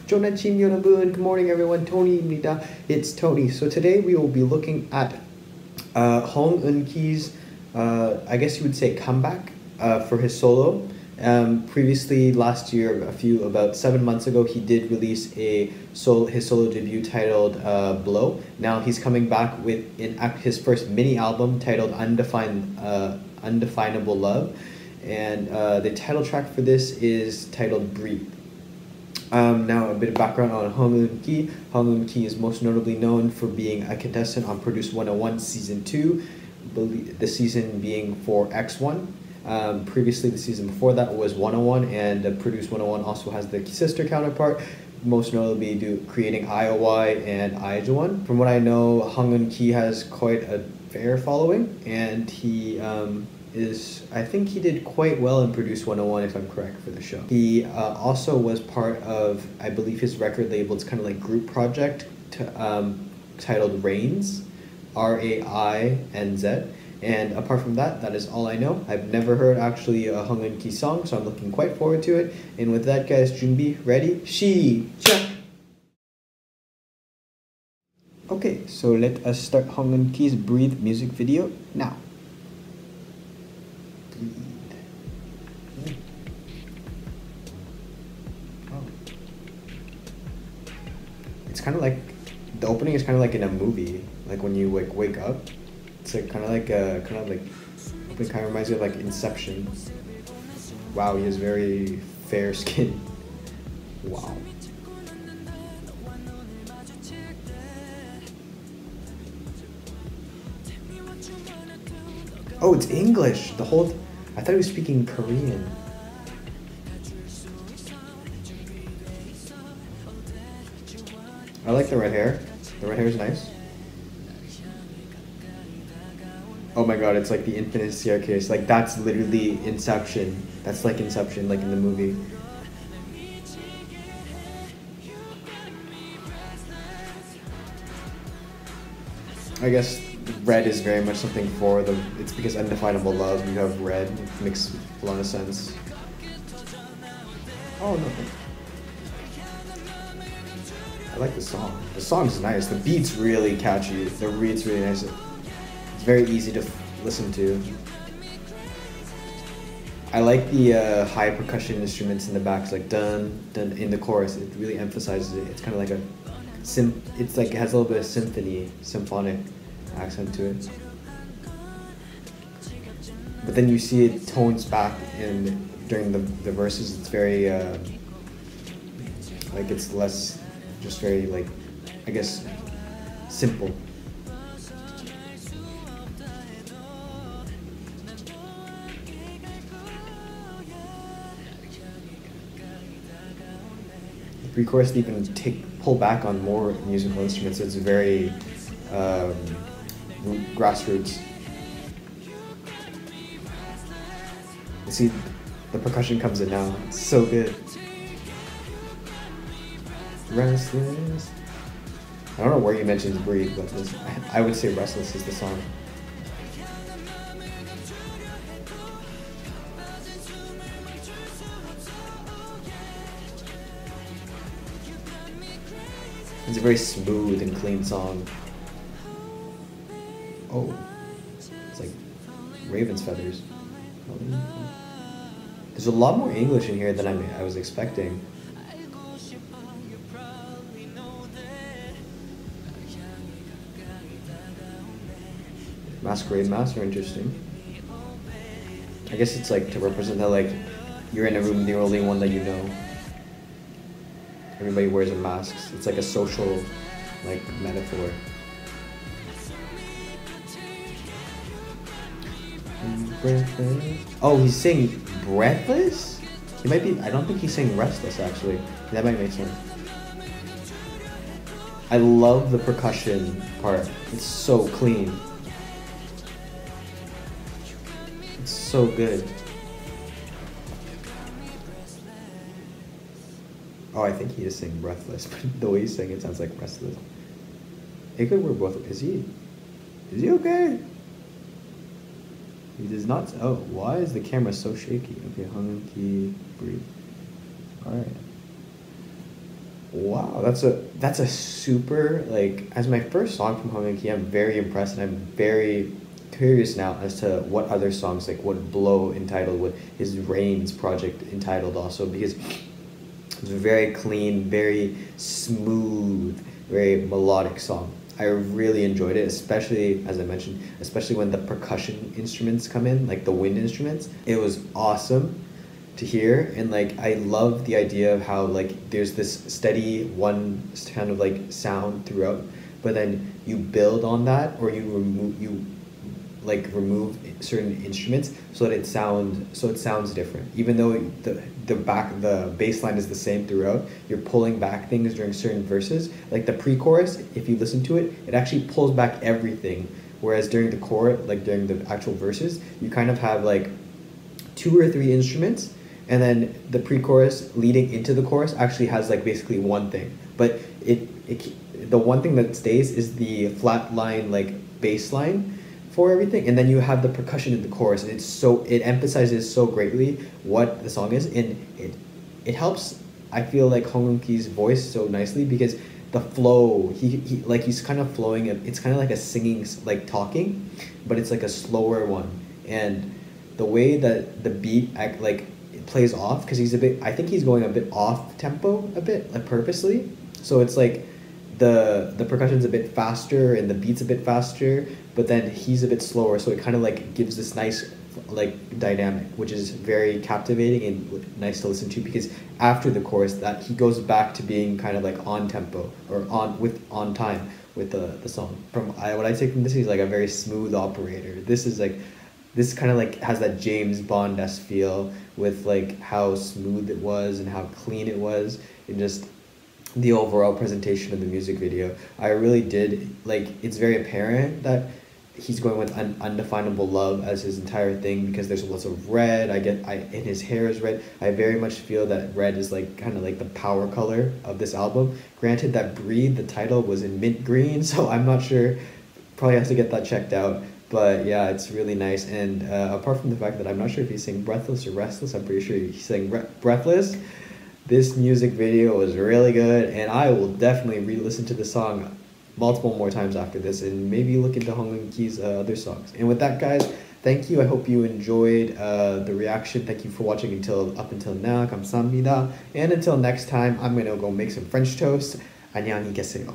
좋은 아침 여러분. Good morning everyone. Tony입니다. It's Tony. So today we will be looking at Eunki's I guess you would say comeback for his solo. Previously last year, about 7 months ago, he did release his solo debut titled Blow. Now he's coming back with his first mini album titled Undefinable Love, and the title track for this is titled Breathe. Now a bit of background on 홍은기. 홍은기 is most notably known for being a contestant on Produce 101 Season 2, the season being for X1. Previously, the season before that was 101, and Produce 101 also has the sister counterpart, most notably creating IOI and IJONE. From what I know, Eunki has quite a fair following, and he I think he did quite well in Produce 101 if I'm correct for the show. He also was part of, I believe, his record label. It's kind of like group project titled RAINZ, RAINZ. And apart from that, that is all I know. I've never heard actually a Eunki song, so I'm looking quite forward to it. And with that, guys, 준비, ready, 시작! Okay, so let us start Eunki's Breathe music video now. Breathe. Oh. It's kind of like, the opening is kind of like in a movie, like when you wake up. It's like kind of like it kind of reminds me of like Inception. Wow, he has very fair skin. Wow. Oh, it's English. I thought he was speaking Korean. I like the red hair. The red hair is nice. Oh my god, it's like the infinite staircase. Like, that's literally Inception. That's like Inception, like in the movie. I guess red is very much something for the... It's because Undefinable Love, you have red. It makes a lot of sense. Oh, no. I like the song. The song's nice. The beat's really catchy. The beat's really nice. Very easy to listen to. I like the high percussion instruments in the back. It's like dun dun in the chorus. It really emphasizes it. It's kind of like it's like it has a little bit of symphonic accent to it. But then you see it tones back during the verses. It's very like it's less, just very like, I guess, simple. Pre-chorus to even pull back on more musical instruments. It's very grassroots. You see, the percussion comes in now. It's so good. Restless. I don't know where you mentioned Breathe, but I would say Restless is the song. It's a very smooth and clean song. Oh, it's like raven's feathers. There's a lot more English in here than I was expecting. Masquerade masks are interesting. I guess it's like to represent that, like, you're in a room, the only one that you know. Everybody wears a mask. It's like a social, like, metaphor. Oh, he's saying breathless? He might be. I don't think he's saying restless, actually. That might make sense. I love the percussion part. It's so clean. It's so good. Oh, I think he is saying breathless, but the way he's saying it sounds like restless. It could work both. Is he okay? He does not. Oh, why is the camera so shaky? Okay, Eunki, breathe. All right. Wow, that's a super, like, as my first song from Undefinable, I'm very impressed, and I'm very curious now as to what other songs like would blow entitled, with his RAINZ project entitled also, because it's a very clean, very smooth, very melodic song. I really enjoyed it, especially as I mentioned, especially when the percussion instruments come in, like the wind instruments. It was awesome to hear, and like I love the idea of how like there's this steady one kind of like sound throughout, but then you build on that, or remove certain instruments so that it sounds different. Even though the bass line is the same throughout, you're pulling back things during certain verses. Like the pre-chorus, if you listen to it, it actually pulls back everything. Whereas during the chorus, like during the actual verses, you kind of have like 2 or 3 instruments, and then the pre-chorus leading into the chorus actually has like basically one thing. But the one thing that stays is the flat line, like bass line for everything, and then you have the percussion in the chorus, and it emphasizes so greatly what the song is, and it helps, I feel like, Unki's voice so nicely, because the flow, he's kind of flowing, it's kind of like a singing, like talking, but it's like a slower one, and the way that the beat it plays off, because I think he's going a bit off tempo a bit, like purposely, so it's like the percussion's a bit faster and the beat's a bit faster, but then he's a bit slower, so it kind of like gives this nice like dynamic, which is very captivating and nice to listen to, because after the chorus that he goes back to being kind of like on tempo, or on time with the song. What I take from this, he's like a very smooth operator. This kind of like has that James Bond-esque feel, with like how smooth it was and how clean it was, and just the overall presentation of the music video. I really did like, it's very apparent that he's going with Undefinable Love as his entire thing, because there's lots of red. And his hair is red. I very much feel that red is like kind of like the power color of this album. Granted that Breathe, the title, was in mint green, so I'm not sure, probably has to get that checked out. But yeah, it's really nice. And apart from the fact that I'm not sure if he's saying Breathless or Restless, I'm pretty sure he's saying Breathless. This music video was really good, and I will definitely re-listen to the song multiple more times after this, and maybe look into Unki's other songs. And with that, guys, thank you. I hope you enjoyed the reaction. Thank you for watching up until now. 감사합니다. And until next time, I'm gonna go make some French toast. 안녕히 계세요.